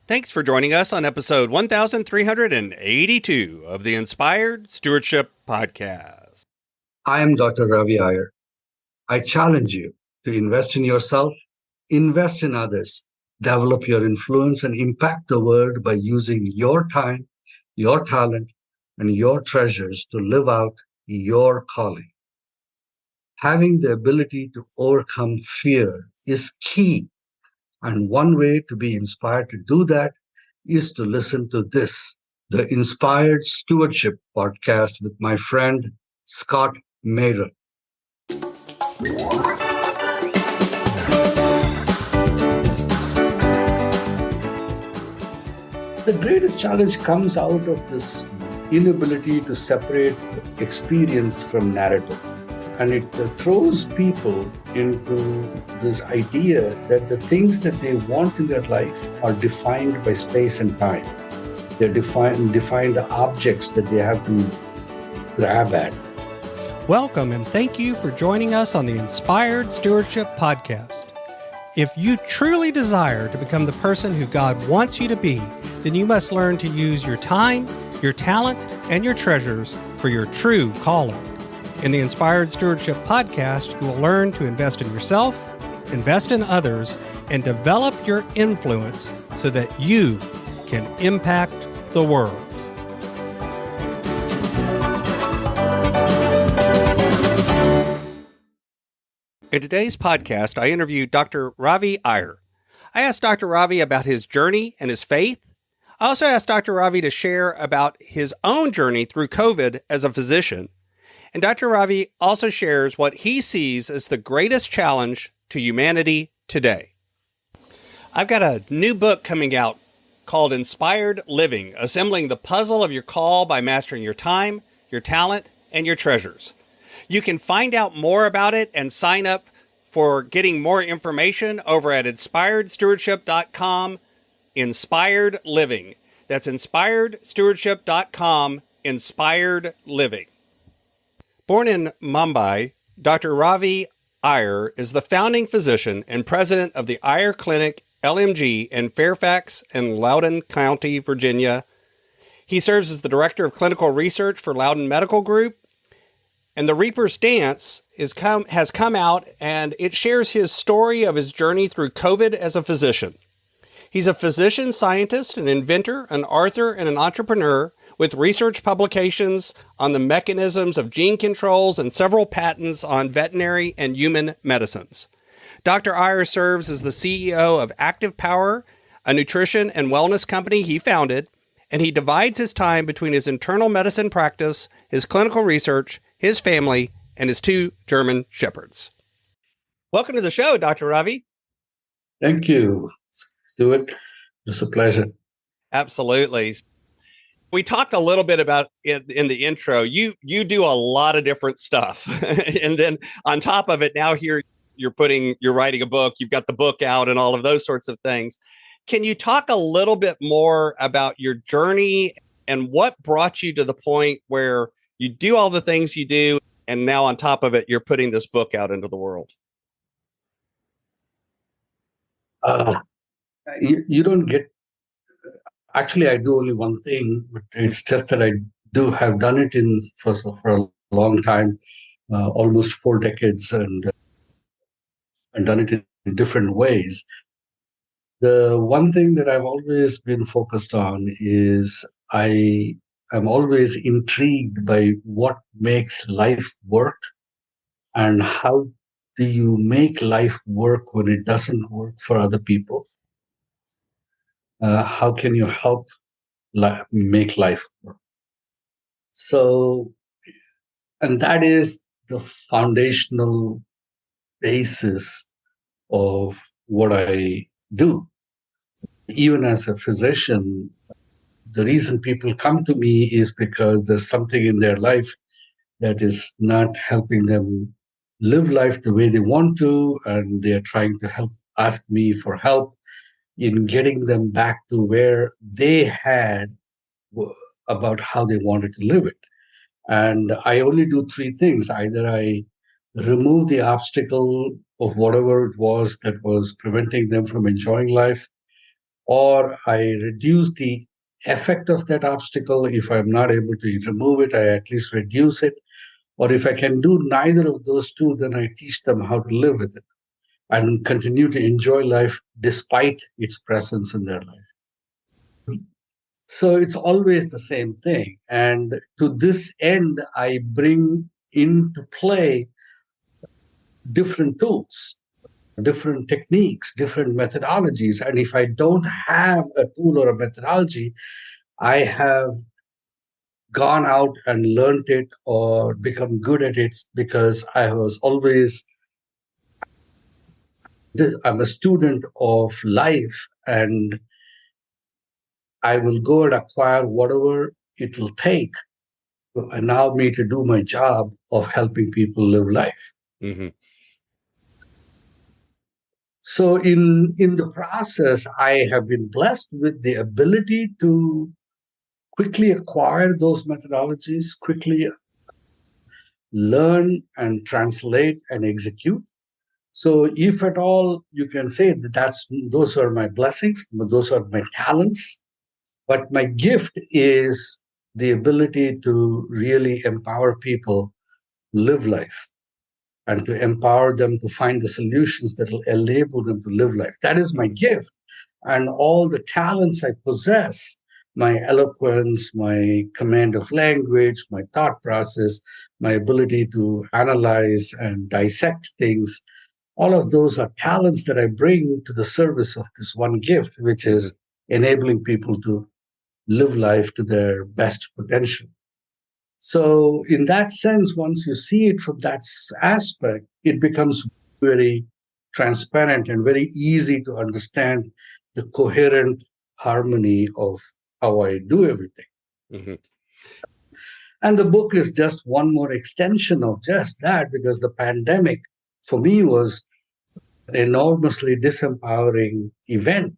Thanks for joining us on episode 1382 of the Inspired Stewardship Podcast. I am Dr. Ravi Iyer. I challenge you to invest in yourself, invest in others, develop your influence, and impact the world by using your time, your talent, and your treasures to live out your calling. Having the ability to overcome fear is key. And one way to be inspired to do that is to listen to this, the Inspired Stewardship podcast with my friend Scott Mayer. The greatest challenge comes out of this inability to separate experience from narrative. And it throws people into this idea that the things that they want in their life are defined by space and time. They define the objects that they have to grab at. Welcome and thank you for joining us on the Inspired Stewardship Podcast. If you truly desire to become the person who God wants you to be, then you must learn to use your time, your talent, and your treasures for your true calling. In the Inspired Stewardship Podcast, you will learn to invest in yourself, invest in others, and develop your influence so that you can impact the world. In today's podcast, I interviewed Dr. Ravi Iyer. I asked Dr. Ravi about his journey and his faith. I also asked Dr. Ravi to share about his own journey through COVID as a physician. And Dr. Ravi also shares what he sees as the greatest challenge to humanity today. I've got a new book coming out called Inspired Living, Assembling the Puzzle of Your Call by Mastering Your Time, Your Talent, and Your Treasures. You can find out more about it and sign up for getting more information over at inspiredstewardship.com, Inspired Living. That's inspiredstewardship.com, Inspired Living. Born in Mumbai, Dr. Ravi Iyer is the founding physician and president of the Iyer Clinic, LMG, in Fairfax and Loudoun County, Virginia. He serves as the director of clinical research for Loudoun Medical Group. And The Reaper's Dance has come out, and it shares his story of his journey through COVID as a physician. He's a physician, scientist, an inventor, an author, and an entrepreneur with research publications on the mechanisms of gene controls and several patents on veterinary and human medicines. Dr. Iyer serves as the CEO of Active Power, a nutrition and wellness company he founded, and he divides his time between his internal medicine practice, his clinical research, his family, and his 2 German shepherds. Welcome to the show, Dr. Ravi. Thank you, Stuart. It's a pleasure. Absolutely. We talked a little bit about it in the intro. You do a lot of different stuff. And then on top of it, now here you're writing a book, you've got the book out and all of those sorts of things. Can you talk a little bit more about your journey and what brought you to the point where you do all the things you do, and now on top of it, you're putting this book out into the world? You don't get. Actually, I do only one thing, but it's just that I have done it for a long time, almost 4 decades, and done it in different ways. The one thing that I've always been focused on is I'm always intrigued by what makes life work and how do you make life work when it doesn't work for other people. How can you help make life work? So, and that is the foundational basis of what I do. Even as a physician, the reason people come to me is because there's something in their life that is not helping them live life the way they want to, and they're trying to ask me for help in getting them back to where they had about how they wanted to live it. And I only do 3 things. Either I remove the obstacle of whatever it was that was preventing them from enjoying life, or I reduce the effect of that obstacle. If I'm not able to remove it, I at least reduce it. Or if I can do neither of those two, then I teach them how to live with it and continue to enjoy life despite its presence in their life. So it's always the same thing. And to this end, I bring into play different tools, different techniques, different methodologies. And if I don't have a tool or a methodology, I have gone out and learned it or become good at it because I'm a student of life, and I will go and acquire whatever it will take to allow me to do my job of helping people live life. Mm-hmm. So in the process, I have been blessed with the ability to quickly acquire those methodologies, quickly learn and translate and execute. So if at all you can say that those are my blessings, those are my talents, but my gift is the ability to really empower people live life and to empower them to find the solutions that will enable them to live life. That is my gift. And all the talents I possess, my eloquence, my command of language, my thought process, my ability to analyze and dissect things, all of those are talents that I bring to the service of this one gift, which is enabling people to live life to their best potential. So in that sense, once you see it from that aspect, it becomes very transparent and very easy to understand the coherent harmony of how I do everything. Mm-hmm. And the book is just one more extension of just that, because the pandemic for me was an enormously disempowering event,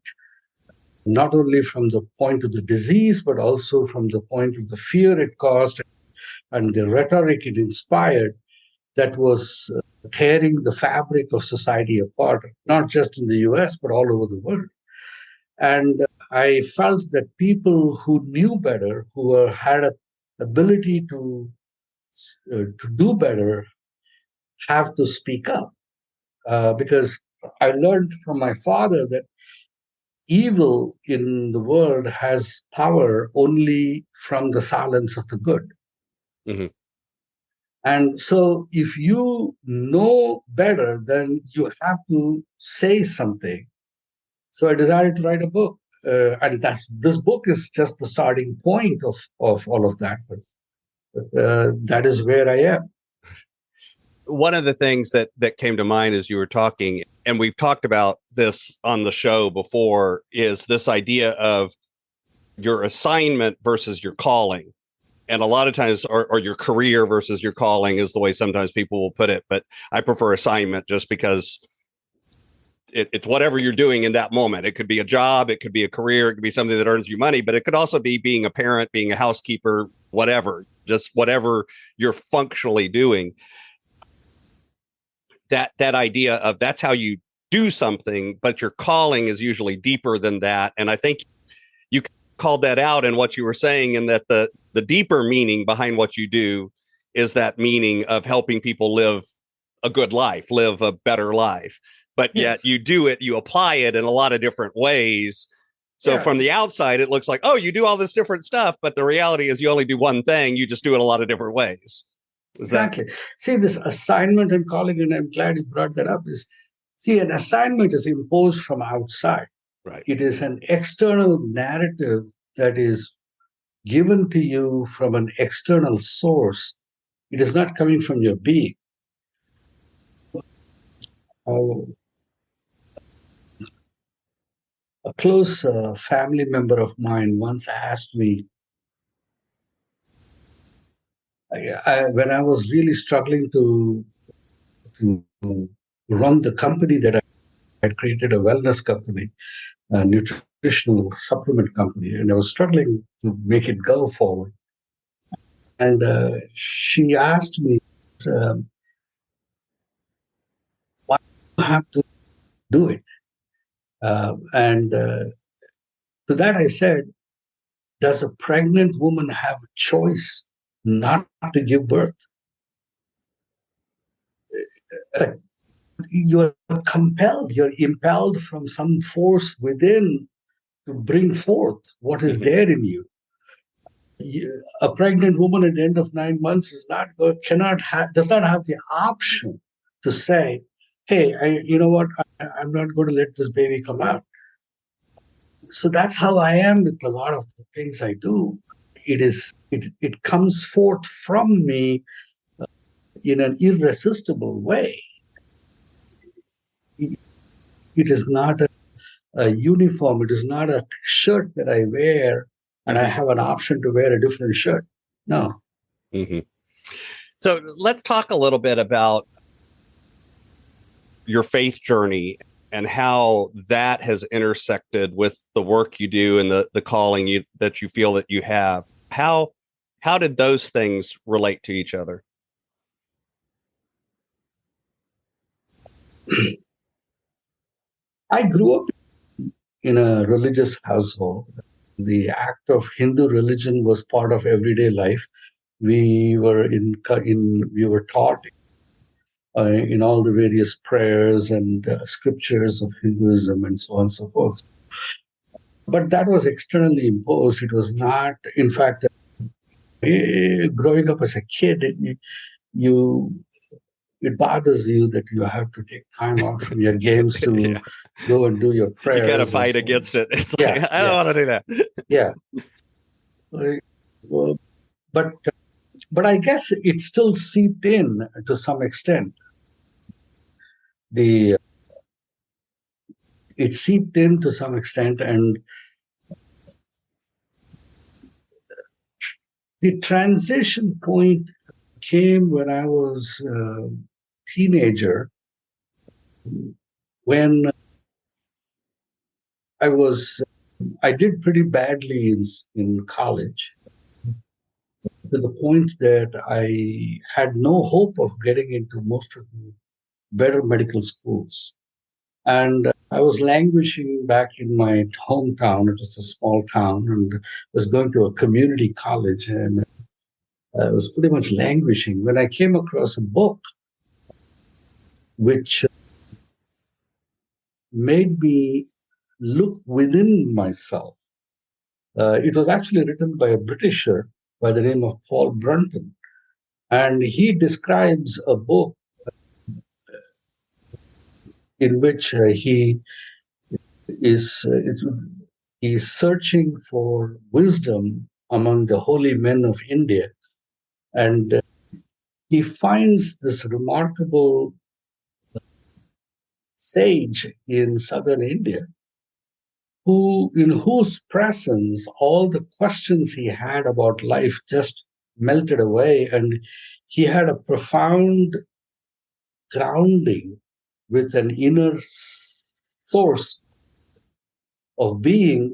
not only from the point of the disease, but also from the point of the fear it caused and the rhetoric it inspired that was tearing the fabric of society apart, not just in the US, but all over the world. And I felt that people who knew better, who had an ability to do better, have to speak up. Because I learned from my father that evil in the world has power only from the silence of the good. Mm-hmm. And so if you know better, then you have to say something. So I decided to write a book. And this book is just the starting point of all of that. But that is where I am. One of the things that came to mind as you were talking, and we've talked about this on the show before, is this idea of your assignment versus your calling. And a lot of times, or your career versus your calling is the way sometimes people will put it. But I prefer assignment just because it's whatever you're doing in that moment. It could be a job, it could be a career, it could be something that earns you money, but it could also be being a parent, being a housekeeper, whatever, just whatever you're functionally doing. That idea of that's how you do something, but your calling is usually deeper than that. And I think you called that out in what you were saying, and that the deeper meaning behind what you do is that meaning of helping people live a good life, live a better life. But yet you do it, you apply it in a lot of different ways. So from the outside, it looks like, oh, you do all this different stuff. But the reality is you only do one thing. You just do it a lot of different ways. Exactly. See, this assignment and calling, and I'm glad you brought that up, an assignment is imposed from outside. Right. It is an external narrative that is given to you from an external source. It is not coming from your being. A close family member of mine once asked me, when I was really struggling to run the company that I had created, a wellness company, a nutritional supplement company, and I was struggling to make it go forward. And she asked me, why do you have to do it? And To that I said, does a pregnant woman have a choice not to give birth? Uh, You're compelled, you're impelled from some force within to bring forth what is there in you. A pregnant woman at the end of 9 months does not have the option to say, "Hey, you know what? I'm not going to let this baby come out." So that's how I am with a lot of the things I do. It comes forth from me in an irresistible way. It is not a uniform. It is not a shirt that I wear and I have an option to wear a different shirt. No. Mm-hmm. So let's talk a little bit about your faith journey and how that has intersected with the work you do and the calling that you feel that you have. How did those things relate to each other? I grew up in a religious household. The act of Hindu religion was part of everyday life. We were taught in all the various prayers and scriptures of Hinduism and so on and so forth. But that was externally imposed. It was not, in fact, growing up as a kid, it bothers you that you have to take time out from your games to go and do your prayers. You got to fight against it. It's like, I don't want to do that. Yeah. But I guess it still seeped in to some extent. It seeped in to some extent, and the transition point came when I was a teenager, when I did pretty badly in college, to the point that I had no hope of getting into most of the better medical schools. And I was languishing back in my hometown. It was a small town, and was going to a community college, and I was pretty much languishing when I came across a book which made me look within myself. It was actually written by a Britisher by the name of Paul Brunton, and he describes a book in which he is searching for wisdom among the holy men of India, and he finds this remarkable sage in southern India, in whose presence all the questions he had about life just melted away, and he had a profound grounding with an inner source of being,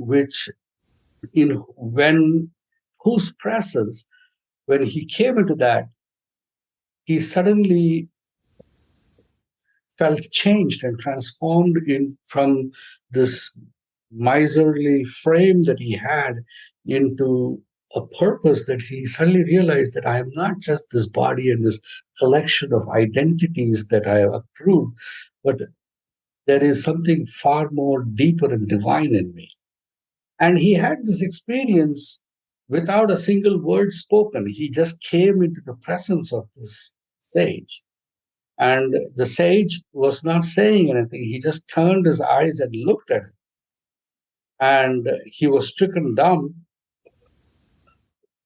whose presence, when he came into that, he suddenly felt changed and transformed from this miserly frame that he had into a purpose that he suddenly realized that I am not just this body and this collection of identities that I have accrued, but there is something far more deeper and divine in me. And he had this experience without a single word spoken. He just came into the presence of this sage. And the sage was not saying anything. He just turned his eyes and looked at him. And he was stricken dumb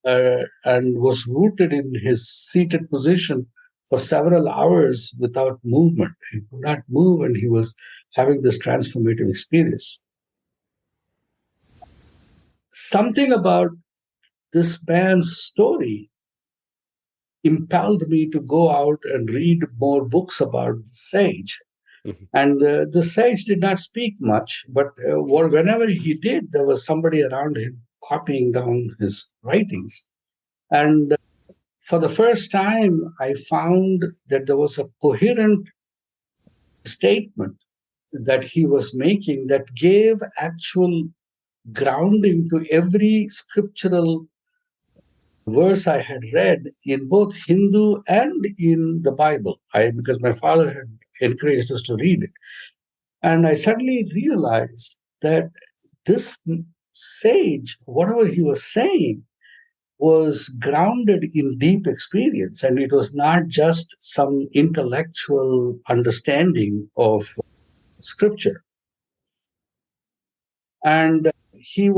and was rooted in his seated position for several hours without movement. He could not move, and he was having this transformative experience. Something about this man's story impelled me to go out and read more books about the sage. Mm-hmm. And the sage did not speak much, but whenever he did, there was somebody around him copying down his writings. And for the first time, I found that there was a coherent statement that he was making that gave actual grounding to every scriptural verse I had read in both Hindu and in the Bible. Because my father had encouraged us to read it. And I suddenly realized that this sage, whatever he was saying, was grounded in deep experience. And it was not just some intellectual understanding of scripture. And he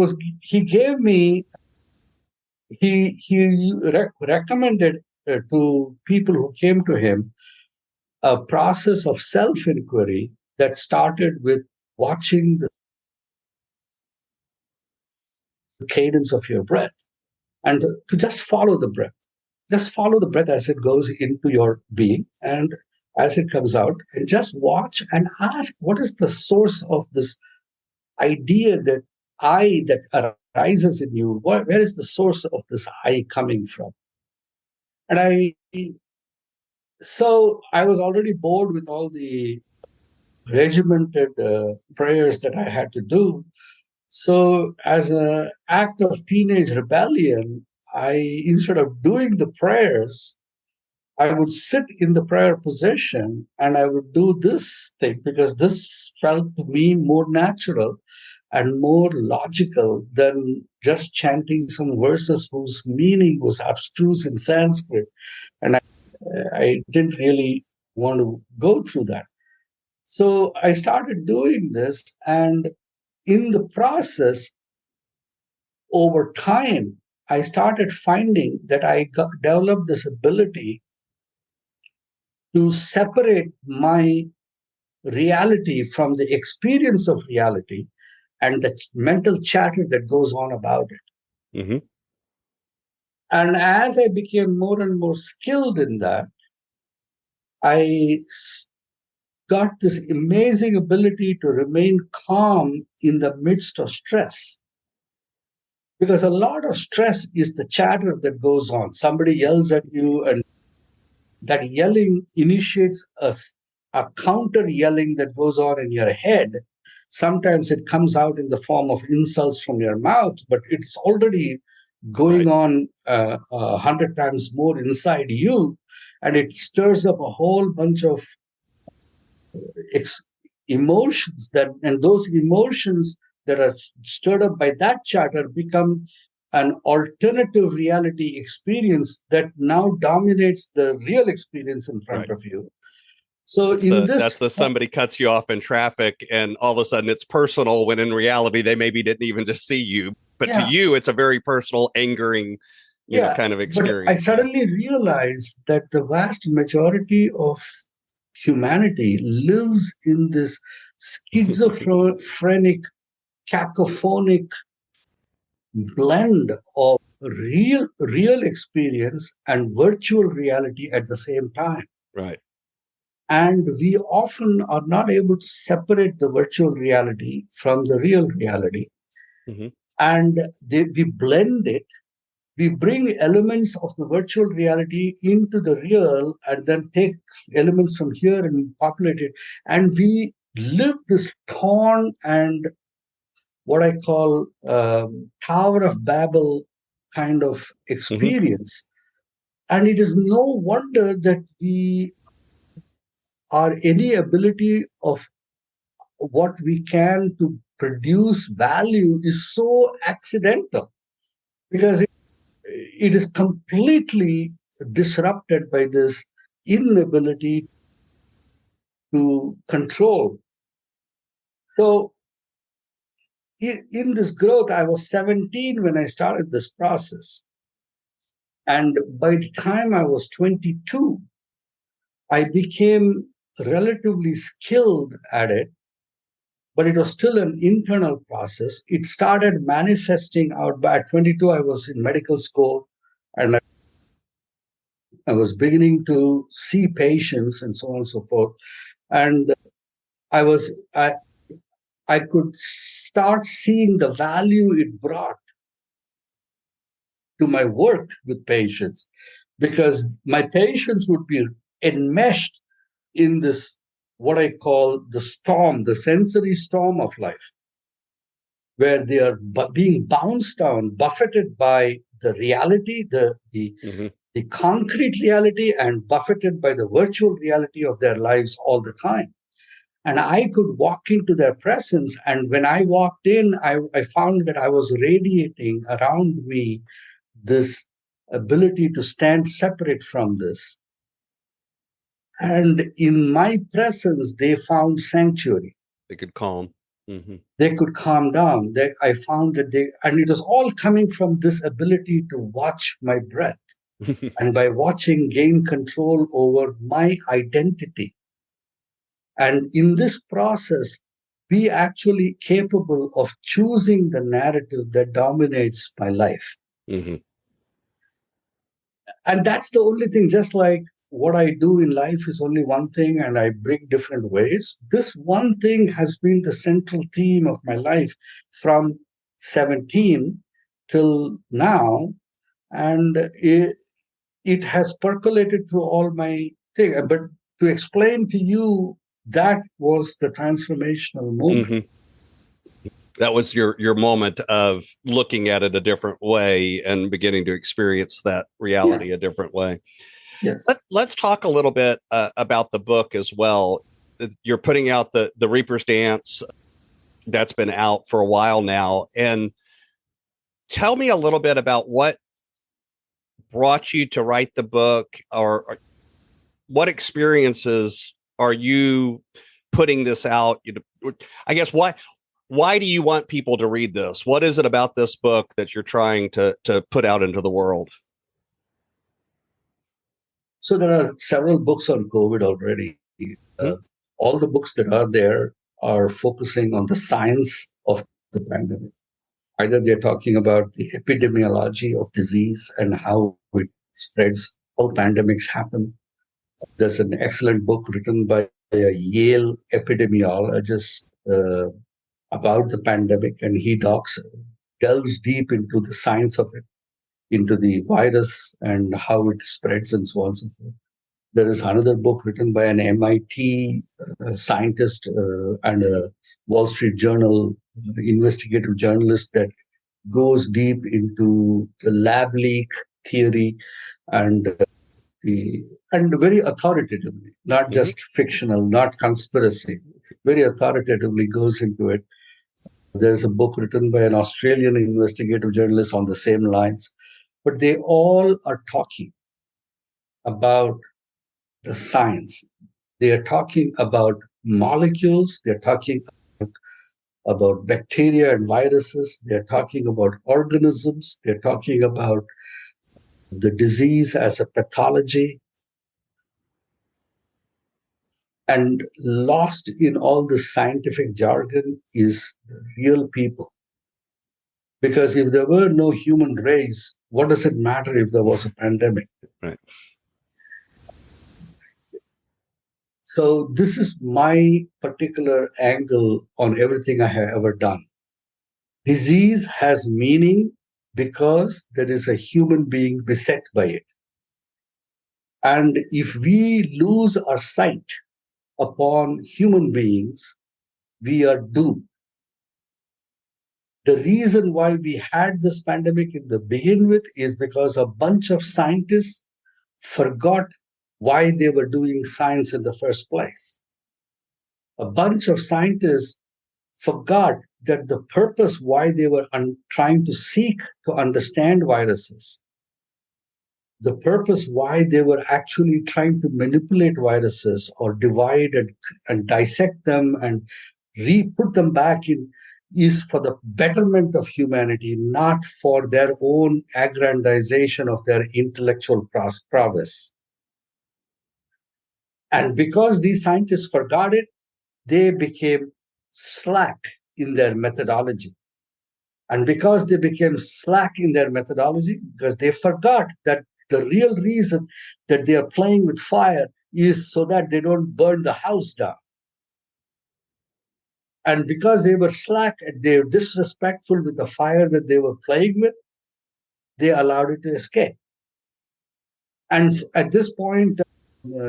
gave me, he recommended to people who came to him a process of self-inquiry that started with watching the cadence of your breath and to just follow the breath. Just follow the breath as it goes into your being and as it comes out, and just watch and ask, what is the source of this idea that I that arises in you? Where is the source of this I coming from? And so I was already bored with all the regimented prayers that I had to do. So as an act of teenage rebellion, instead of doing the prayers, I would sit in the prayer position and I would do this thing because this felt to me more natural and more logical than just chanting some verses whose meaning was abstruse in Sanskrit. And I didn't really want to go through that. So I started doing this, and in the process, over time, I started finding that developed this ability to separate my reality from the experience of reality and the mental chatter that goes on about it. Mm-hmm. And as I became more and more skilled in that, I got this amazing ability to remain calm in the midst of stress. Because a lot of stress is the chatter that goes on. Somebody yells at you, and that yelling initiates a counter yelling that goes on in your head. Sometimes it comes out in the form of insults from your mouth, but it's already going on 100 times more inside you, and it stirs up a whole bunch of emotions and those emotions that are stirred up by that chatter become an alternative reality experience that now dominates the real experience in front of you. So that's the somebody cuts you off in traffic and all of a sudden it's personal, when in reality they maybe didn't even just see you, but to you it's a very personal, angering, you know, kind of experience. But I suddenly realized that the vast majority of humanity lives in this schizophrenic, cacophonic blend of real experience and virtual reality at the same time. Right. And we often are not able to separate the virtual reality from the real reality. Mm-hmm. And we blend it. We bring elements of the virtual reality into the real and then take elements from here and populate it. And we live this torn and what I call Tower of Babel kind of experience. Mm-hmm. And it is no wonder that we are any ability of what we can to produce value is so accidental, because it is completely disrupted by this inability to control. So in this growth, I was 17 when I started this process. And by the time I was 22, I became relatively skilled at it, but it was still an internal process. It started manifesting out. At 22, I was in medical school, and I was beginning to see patients and so on and so forth. And I could start seeing the value it brought to my work with patients, because my patients would be enmeshed in this, what I call the storm, the sensory storm of life. where they are being bounced down, buffeted by the reality, the concrete reality, and buffeted by the virtual reality of their lives all the time. And I could walk into their presence. And when I walked in, I found that I was radiating around me this ability to stand separate from this. And in my presence, they found sanctuary. They could calm. They could calm down. I found that and it was all coming from this ability to watch my breath. And by watching, gain control over my identity. And in this process, be actually capable of choosing the narrative that dominates my life. And that's the only thing. Just like what I do in life is only one thing and I bring different ways. This one thing has been the central theme of my life from 17 till now. And it has percolated through all my thing. But to explain to you, that was the transformational moment. That was your moment of looking at it a different way and beginning to experience that reality a different way. Yes. Let's talk a little bit about the book as well. You're putting out the Reaper's Dance. That's been out for a while now. And tell me a little bit about what brought you to write the book, or what experiences are you putting this out? I guess why do you want people to read this? What is it about this book that you're trying to put out into the world? So there are several books on COVID already. All the books that are there are focusing on the science of the pandemic. Either they're talking about the epidemiology of disease and how it spreads, how pandemics happen. There's an excellent book written by a Yale epidemiologist about the pandemic, and he delves deep into the science of it, into the virus and how it spreads and so on and so forth. There is another book written by an MIT scientist and a Wall Street Journal investigative journalist that goes deep into the lab leak theory and very authoritatively, not just fictional, not conspiracy, very authoritatively goes into it. There's a book written by an Australian investigative journalist on the same lines, but they all are talking about the science. They are talking about molecules. They're talking about bacteria and viruses. They're talking about organisms. They're talking about the disease as a pathology. And lost in all the scientific jargon is real people. Because if there were no human race, what does it matter if there was a pandemic? Right. So this is my particular angle on everything I have ever done. Disease has meaning because there is a human being beset by it. And if we lose our sight upon human beings, we are doomed. The reason why we had this pandemic in the begin with is because a bunch of scientists forgot why they were doing science in the first place. A bunch of scientists forgot that the purpose why they were trying to seek to understand viruses, the purpose why they were actually trying to manipulate viruses or divide and dissect them and put them back in, is for the betterment of humanity, not for their own aggrandization of their intellectual prowess. And because these scientists forgot it, they became slack in their methodology. And because they became slack in their methodology, because they forgot that the real reason that they are playing with fire is so that they don't burn the house down. And because they were slack and they were disrespectful with the fire that they were playing with, they allowed it to escape. And at this point,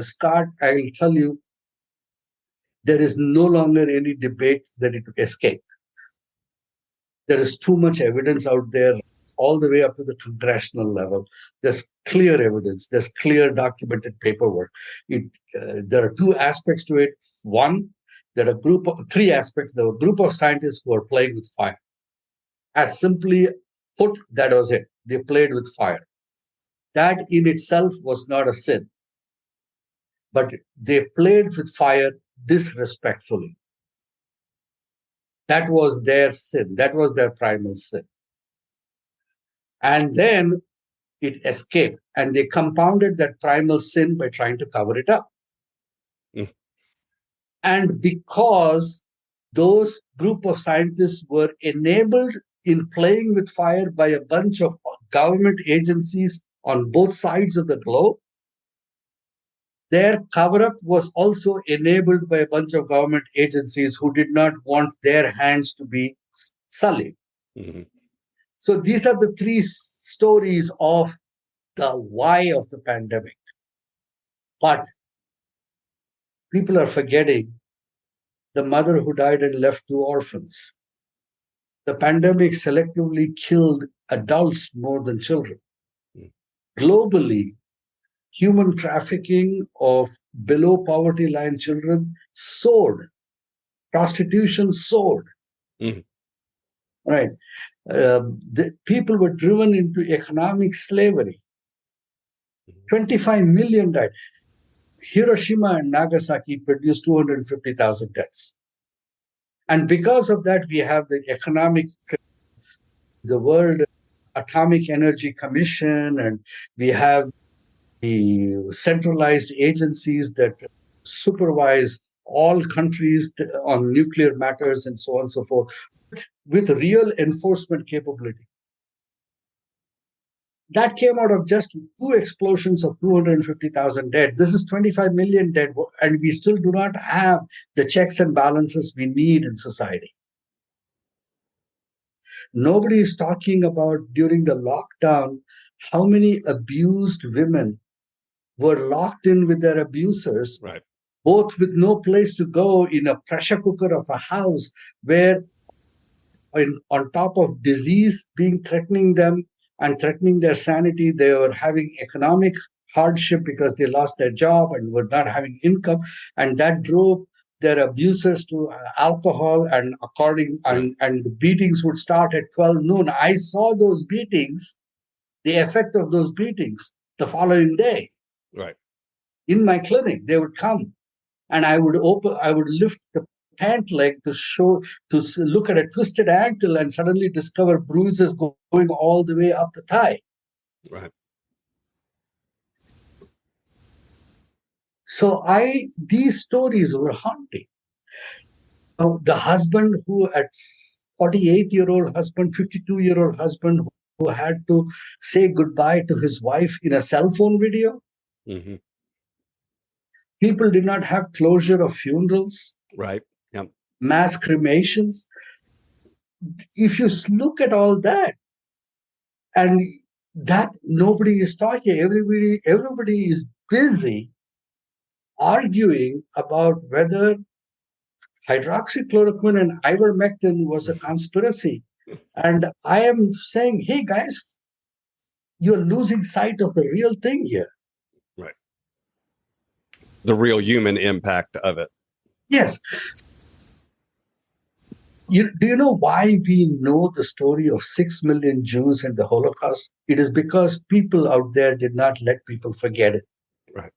Scott, I will tell you, there is no longer any debate that it escaped. There is too much evidence out there, all the way up to the congressional level. There's clear evidence. There's clear documented paperwork. There are two aspects to it. One, there are three aspects. There were a group of scientists who are playing with fire. As simply put, that was it. They played with fire. That in itself was not a sin. But they played with fire disrespectfully. That was their sin. That was their primal sin. And then it escaped. And they compounded that primal sin by trying to cover it up. Mm. And because those group of scientists were enabled in playing with fire by a bunch of government agencies on both sides of the globe, their cover-up was also enabled by a bunch of government agencies who did not want their hands to be sullied. Mm-hmm. So these are the three stories of the why of the pandemic. But people are forgetting the mother who died and left 2 orphans. The pandemic selectively killed adults more than children. Globally, human trafficking of below poverty line children soared. Prostitution soared. Mm-hmm. Right. The people were driven into economic slavery. 25 million died. Hiroshima and Nagasaki produced 250,000 deaths. And because of that, we have the World Atomic Energy Commission, and we have the centralized agencies that supervise all countries on nuclear matters and so on and so forth, with real enforcement capability. That came out of just 2 explosions of 250,000 dead. This is 25 million dead, and we still do not have the checks and balances we need in society. Nobody is talking about during the lockdown how many abused women were locked in with their abusers, right, both with no place to go, in a pressure cooker of a house, where on top of disease threatening them and threatening their sanity, they were having economic hardship because they lost their job and were not having income, and that drove their abusers to alcohol, and the beatings would start at 12 noon. I saw those beatings, the effect of those beatings, the following day. Right. In my clinic, they would come, and I would lift the pant leg to look at a twisted ankle, and suddenly discover bruises going all the way up the thigh. Right. So these stories were haunting. The husband who, at 48-year-old husband, 52-year-old husband, who had to say goodbye to his wife in a cell phone video. Mm-hmm. People did not have closure of funerals. Right. Yep. Mass cremations. If you look at all that, and that nobody is talking, everybody is busy arguing about whether hydroxychloroquine and ivermectin was a conspiracy. And I am saying, hey guys, you're losing sight of the real thing here. Right. The real human impact of it. Yes. Do you know why we know the story of 6 million Jews and the Holocaust? It is because people out there did not let people forget it. Right.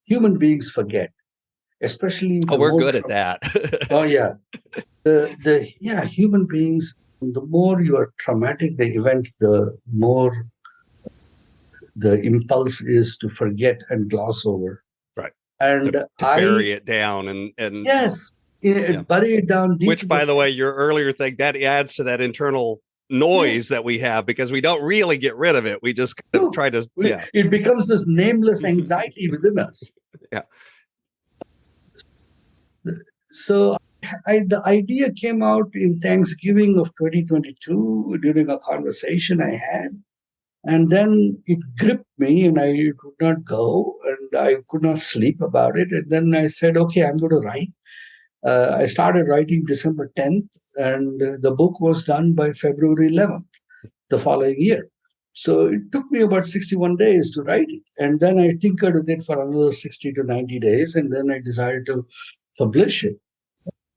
Human beings forget, especially. We're good at that. Oh yeah, human beings. The more you are traumatic the event, the more the impulse is to forget and gloss over. Right. And to bury it down and yes, bury it down deep. Which, by the way, your earlier thing, that adds to that internal noise that we have, because we don't really get rid of it. We just kind of try to. Yeah. It becomes this nameless anxiety within us. Yeah. So the idea came out in Thanksgiving of 2022 during a conversation I had. And then it gripped me, and I could not go, and I could not sleep about it. And then I said, okay, I'm going to write. I started writing December 10th. and the book was done by February 11th, the following year. So it took me about 61 days to write it. And then I tinkered with it for another 60 to 90 days. And then I decided to publish it.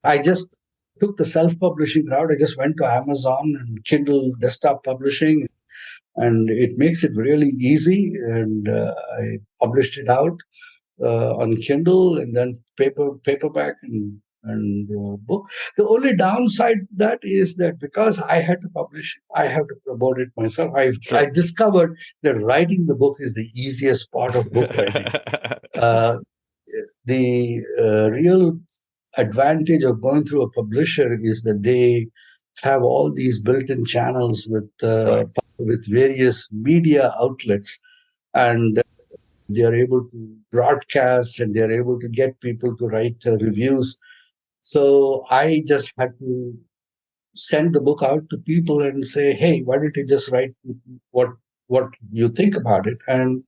I just took the self-publishing route. I just went to Amazon and Kindle desktop publishing, and it makes it really easy. And I published it out on Kindle and then paperback and book. The only downside to that is that because I had to publish it, I have to promote it myself. I discovered that writing the book is the easiest part of book writing. The real advantage of going through a publisher is that they have all these built-in channels with various media outlets, and they are able to broadcast and they are able to get people to write reviews. So I just had to send the book out to people and say, hey, why don't you just write what you think about it? And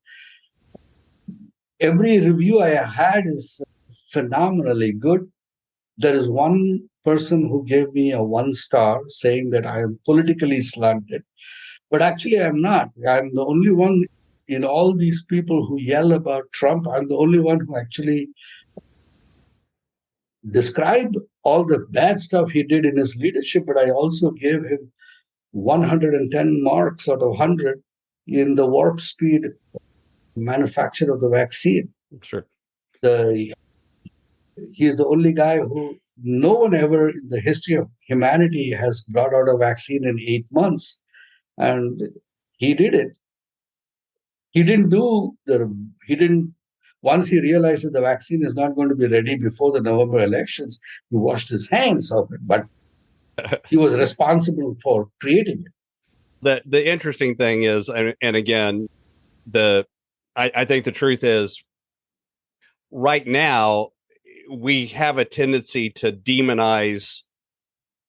every review I had is phenomenally good. There is one person who gave me a 1 star saying that I am politically slanted, but actually I'm not. I'm the only one in all these people who yell about Trump. I'm the only one who actually described all the bad stuff he did in his leadership, but I also gave him 110 marks out of 100 in the warp speed manufacture of the vaccine. Sure. He's the only guy who, no one ever in the history of humanity has brought out a vaccine in 8 months. And he did it. Once he realized that the vaccine is not going to be ready before the November elections, he washed his hands of it, but he was responsible for creating it. The interesting thing is, and again, I think the truth is, right now, we have a tendency to demonize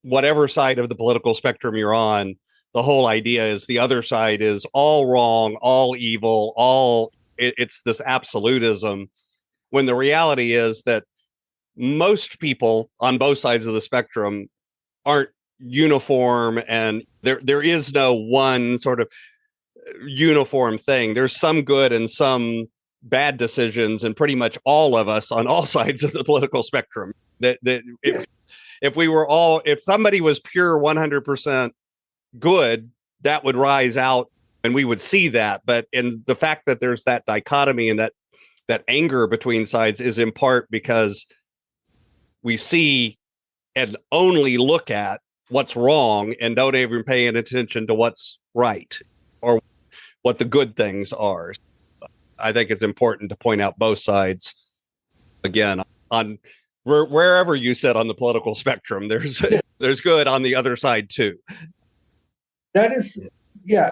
whatever side of the political spectrum you're on. The whole idea is the other side is all wrong, all evil, it's this absolutism, when the reality is that most people on both sides of the spectrum aren't uniform, and there is no one sort of uniform thing. There's some good and some bad decisions, and pretty much all of us on all sides of the political spectrum. If somebody was pure 100% good, that would rise out and we would see that. But in the fact that there's that dichotomy and that anger between sides is in part because we see and only look at what's wrong and don't even pay any attention to what's right or what the good things are. I think it's important to point out both sides. Again, on wherever you sit on the political spectrum, there's good on the other side too. That is, yeah.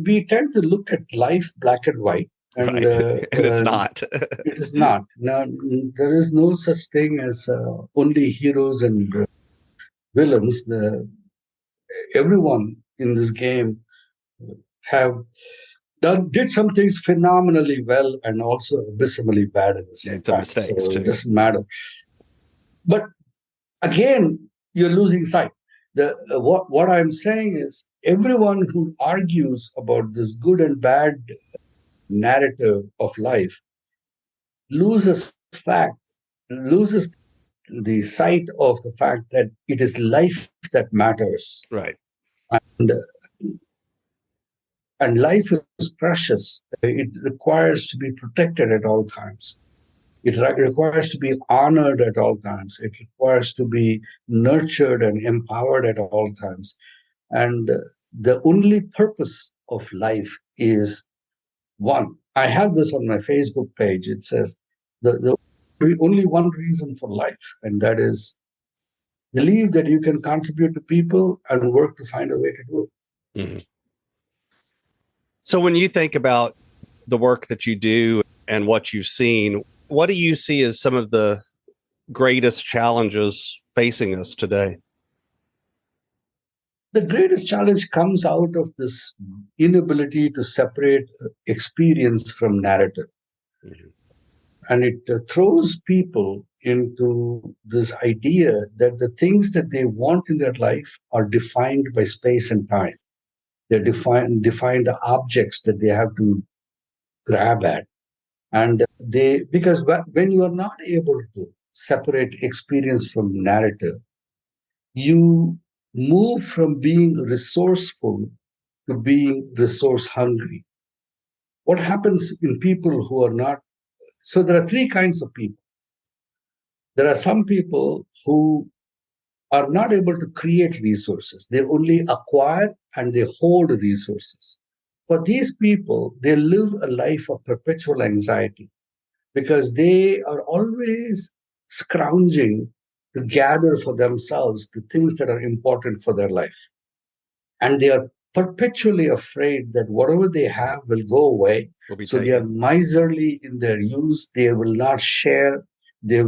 We tend to look at life black and white, and, right. And it's not. It is not. Now, there is no such thing as only heroes and villains. Everyone in this game did some things phenomenally well and also abysmally bad at the same time. Mistakes so too. It doesn't matter. But again, you're losing sight. What I'm saying is, everyone who argues about this good and bad narrative of life loses the sight of the fact that it is life that matters. Right. And life is precious. It requires to be protected at all times. It requires to be honored at all times. It requires to be nurtured and empowered at all times. And the only purpose of life is one. I have this on my Facebook page. It says the only one reason for life, and that is believe that you can contribute to people and work to find a way to do it. Mm-hmm. So when you think about the work that you do and what you've seen, what do you see as some of the greatest challenges facing us today? The greatest challenge comes out of this inability to separate experience from narrative. Mm-hmm. And it throws people into this idea that the things that they want in their life are defined by space and time. They define the objects that they have to grab at. And because when you are not able to separate experience from narrative, you move from being resourceful to being resource hungry. What happens in people who are not? So there are three kinds of people. There are some people who are not able to create resources. They only acquire and they hold resources. For these people, they live a life of perpetual anxiety because they are always scrounging to gather for themselves the things that are important for their life. And they are perpetually afraid that whatever they have will go away. So they are miserly in their use. They will not share. They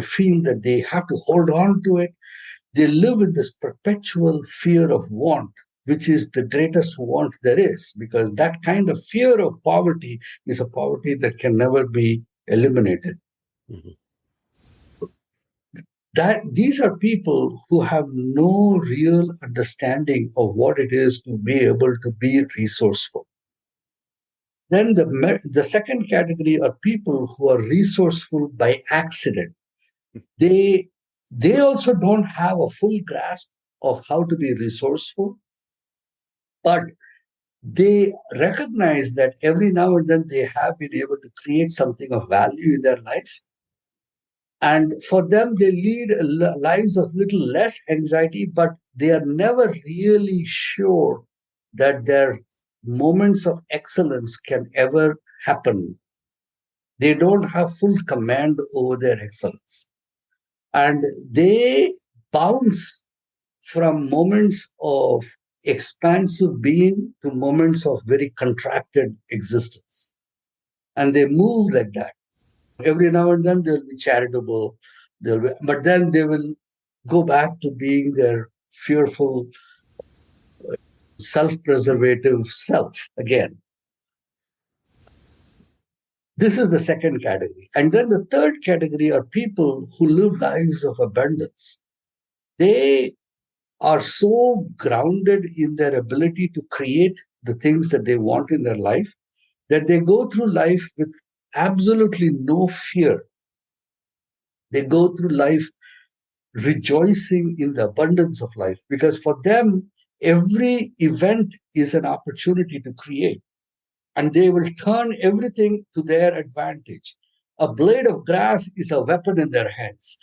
feel that they have to hold on to it. They live with this perpetual fear of want, which is the greatest want there is, because that kind of fear of poverty is a poverty that can never be eliminated. Mm-hmm. These are people who have no real understanding of what it is to be able to be resourceful. Then the second category are people who are resourceful by accident. They also don't have a full grasp of how to be resourceful, but they recognize that every now and then they have been able to create something of value in their life. And for them, they lead lives of little less anxiety, but they are never really sure that their moments of excellence can ever happen. They don't have full command over their excellence. And they bounce from moments of expansive being to moments of very contracted existence. And they move like that. Every now and then they'll be charitable, but then they will go back to being their fearful, self-preservative self again. This is the second category. And then the third category are people who live lives of abundance. They are so grounded in their ability to create the things that they want in their life that they go through life with absolutely no fear. They go through life rejoicing in the abundance of life, because for them, every event is an opportunity to create, and they will turn everything to their advantage. A blade of grass is a weapon in their hands.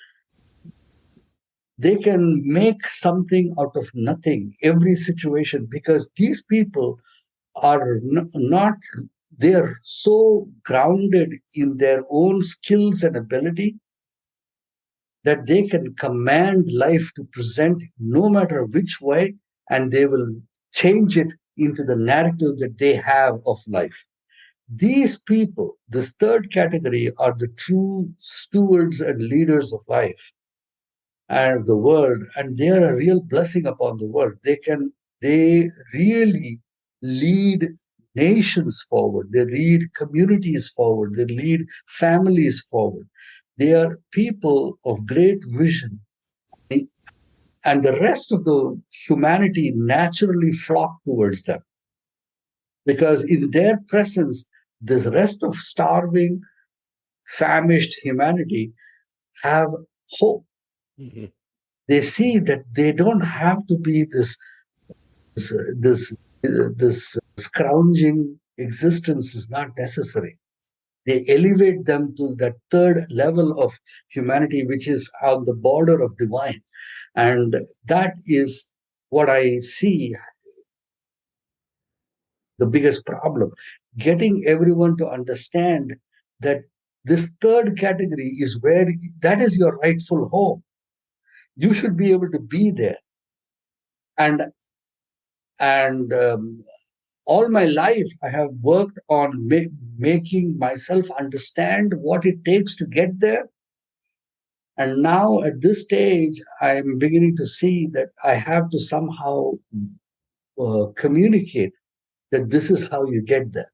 They can make something out of nothing, every situation, because these people are not, they're so grounded in their own skills and ability that they can command life to present no matter which way, and they will change it into the narrative that they have of life. These people, this third category, are the true stewards and leaders of life and the world, and they are a real blessing upon the world. They really lead nations forward. They lead communities forward. They lead families forward. They are people of great vision. And the rest of the humanity naturally flock towards them. Because in their presence, this rest of starving, famished humanity have hope. Mm-hmm. They see that they don't have to be this scrounging existence is not necessary. They elevate them to that third level of humanity, which is on the border of divine. And that is what I see the biggest problem. Getting everyone to understand that this third category is where that is your rightful home. You should be able to be there. And all my life, I have worked on making myself understand what it takes to get there. And now at this stage, I'm beginning to see that I have to somehow communicate that this is how you get there,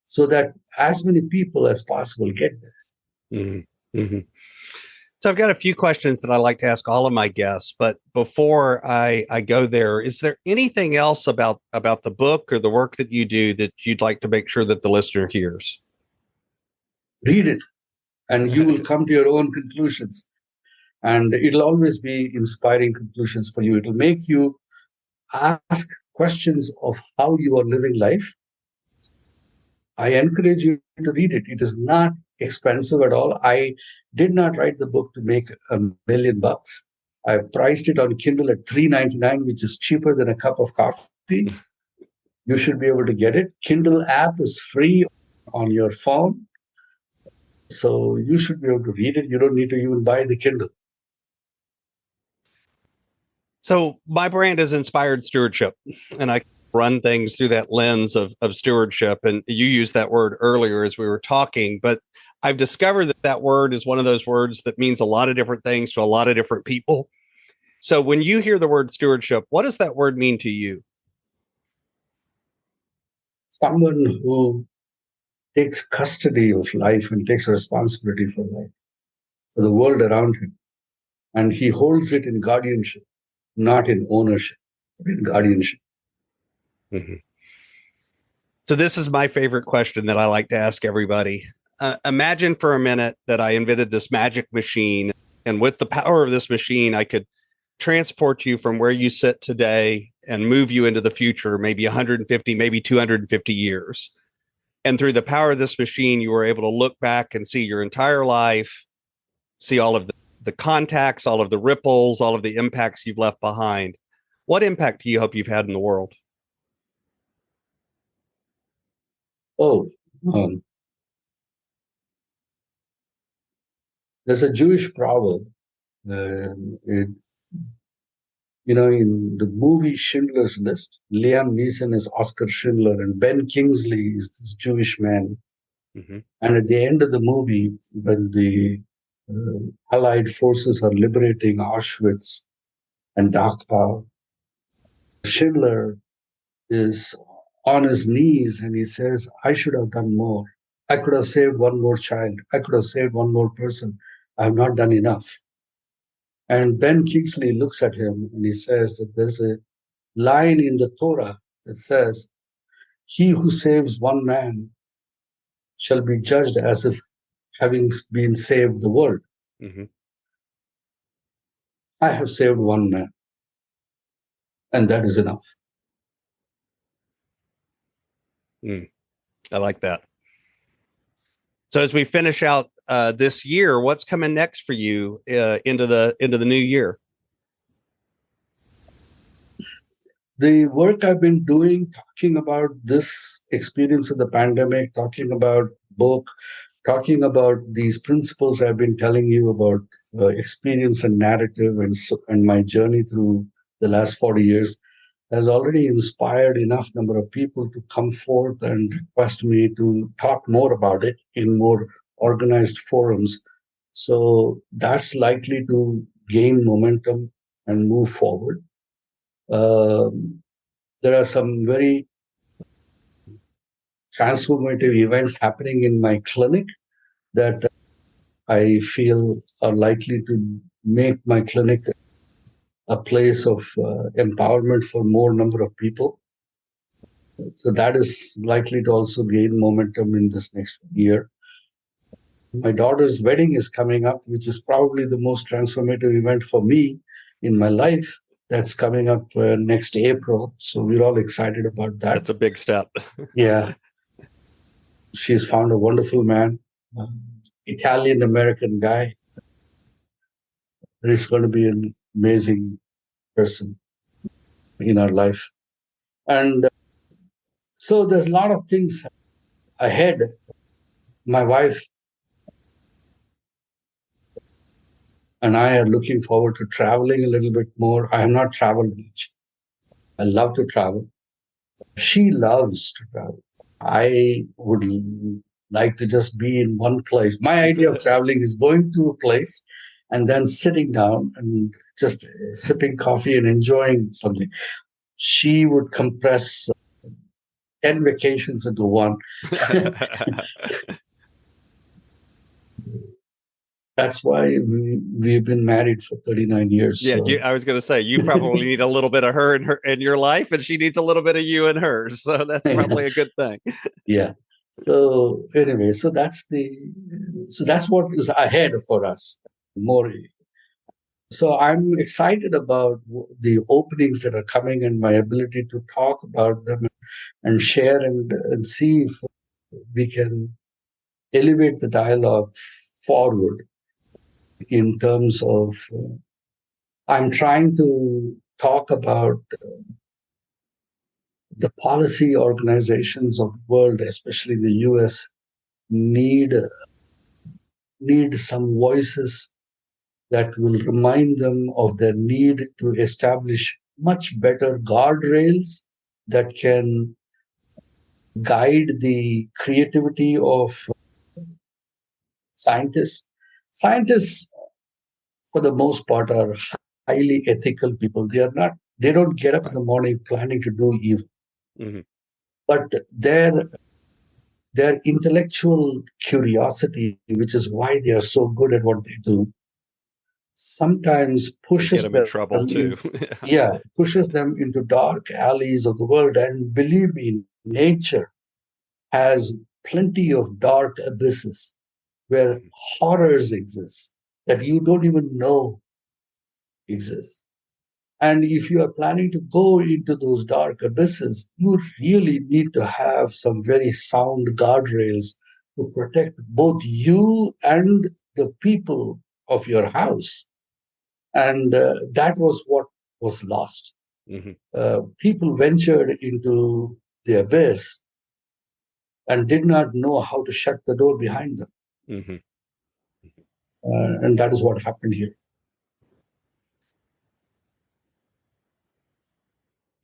so that as many people as possible get there. Mm-hmm. Mm-hmm. So I've got a few questions that I like to ask all of my guests, but before I go there, is there anything else about the book or the work that you do that you'd like to make sure that the listener hears? Read it, and you will come to your own conclusions. And it'll always be inspiring conclusions for you. It'll make you ask questions of how you are living life. I encourage you to read it. It is not expensive at all. I did not write the book to make $1 million. I priced it on Kindle at $3.99, which is cheaper than a cup of coffee. You should be able to get it. Kindle app is free on your phone. So you should be able to read it. You don't need to even buy the Kindle. So my brand is Inspired Stewardship, and I run things through that lens of stewardship. And you used that word earlier as we were talking, but I've discovered that that word is one of those words that means a lot of different things to a lot of different people. So when you hear the word stewardship, what does that word mean to you? Someone who takes custody of life and takes responsibility for life, for the world around him. And he holds it in guardianship, not in ownership, but in guardianship. Mm-hmm. So this is my favorite question that I like to ask everybody. Imagine for a minute that I invented this magic machine, and with the power of this machine, I could transport you from where you sit today and move you into the future, maybe 150, maybe 250 years. And through the power of this machine, you were able to look back and see your entire life, see all of the contacts, all of the ripples, all of the impacts you've left behind. What impact do you hope you've had in the world? There's a Jewish proverb. In the movie Schindler's List, Liam Neeson is Oscar Schindler and Ben Kingsley is this Jewish man. Mm-hmm. And at the end of the movie, when the Allied forces are liberating Auschwitz and Dachau, Schindler is on his knees and he says, I should have done more. I could have saved one more child. I could have saved one more person. I have not done enough. And Ben Kingsley looks at him and he says that there's a line in the Torah that says, he who saves one man shall be judged as if having been saved the world. Mm-hmm. I have saved one man, and that is enough. I like that. So as we finish out this year, what's coming next for you into the new year? The work I've been doing, talking about this experience of the pandemic, talking about book, talking about these principles I've been telling you about experience and narrative and my journey through the last 40 years has already inspired enough number of people to come forth and request me to talk more about it in more organized forums. So that's likely to gain momentum and move forward. There are some very transformative events happening in my clinic that I feel are likely to make my clinic a place of empowerment for more number of people. So that is likely to also gain momentum in this next year. My daughter's wedding is coming up, which is probably the most transformative event for me in my life. That's coming up next April. So we're all excited about that. That's a big step. Yeah. She's found a wonderful man, Italian-American guy. He's going to be an amazing person in our life. And so there's a lot of things ahead. My wife and I are looking forward to traveling a little bit more. I have not traveled much. I love to travel. She loves to travel. I would like to just be in one place. My idea of traveling is going to a place and then sitting down and just sipping coffee and enjoying something. She would compress 10 vacations into one. That's why we've been married for 39 years. Yeah, So. I was going to say, you probably need a little bit of her in your life, and she needs a little bit of you in hers. So that's probably a good thing. Yeah. So anyway, so that's what is ahead for us. More. So I'm excited about the openings that are coming and my ability to talk about them and share and see if we can elevate the dialogue forward in terms of, I'm trying to talk about the policy organizations of the world, especially the US, need some voices that will remind them of their need to establish much better guardrails that can guide the creativity of scientists. Scientists, for the most part, are highly ethical people. They don't get up in the morning planning to do evil. Mm-hmm. But their intellectual curiosity, which is why they are so good at what they do, sometimes pushes them in trouble too. Pushes them into dark alleys of the world. And believe me, nature has plenty of dark abysses where horrors exist that you don't even know exist. And if you are planning to go into those dark abysses, you really need to have some very sound guardrails to protect both you and the people of your house. And that was what was lost. Mm-hmm. People ventured into the abyss and did not know how to shut the door behind them. Mm-hmm. And that is what happened here.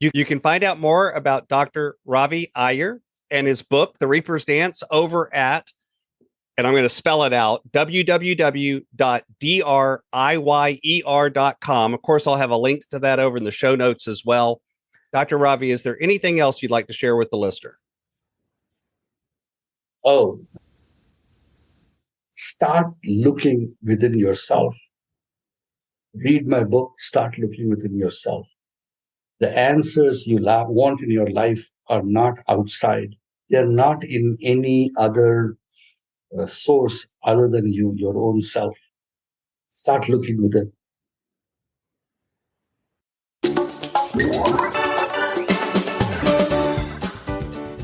You can find out more about Dr. Ravi Iyer and his book, The Reaper's Dance, over at, and I'm going to spell it out, www.driyer.com. Of course, I'll have a link to that over in the show notes as well. Dr. Ravi, is there anything else you'd like to share with the listener? Oh, start looking within yourself. Read my book, start looking within yourself. The answers you want in your life are not outside. They're not in any other source other than you, your own self. Start looking within.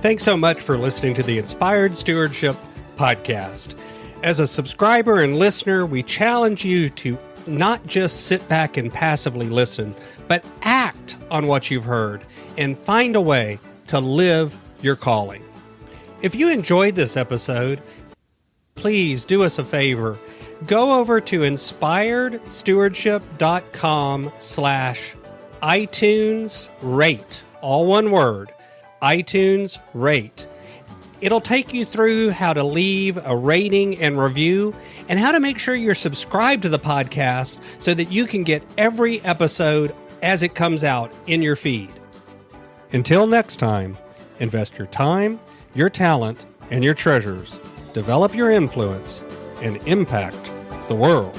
Thanks so much for listening to the Inspired Stewardship podcast. As a subscriber and listener, we challenge you to not just sit back and passively listen, but act on what you've heard and find a way to live your calling. If you enjoyed this episode, please do us a favor. Go over to inspiredstewardship.com/iTunes rate, all one word, iTunes rate. It'll take you through how to leave a rating and review and how to make sure you're subscribed to the podcast so that you can get every episode as it comes out in your feed. Until next time, invest your time, your talent, and your treasures. Develop your influence and impact the world.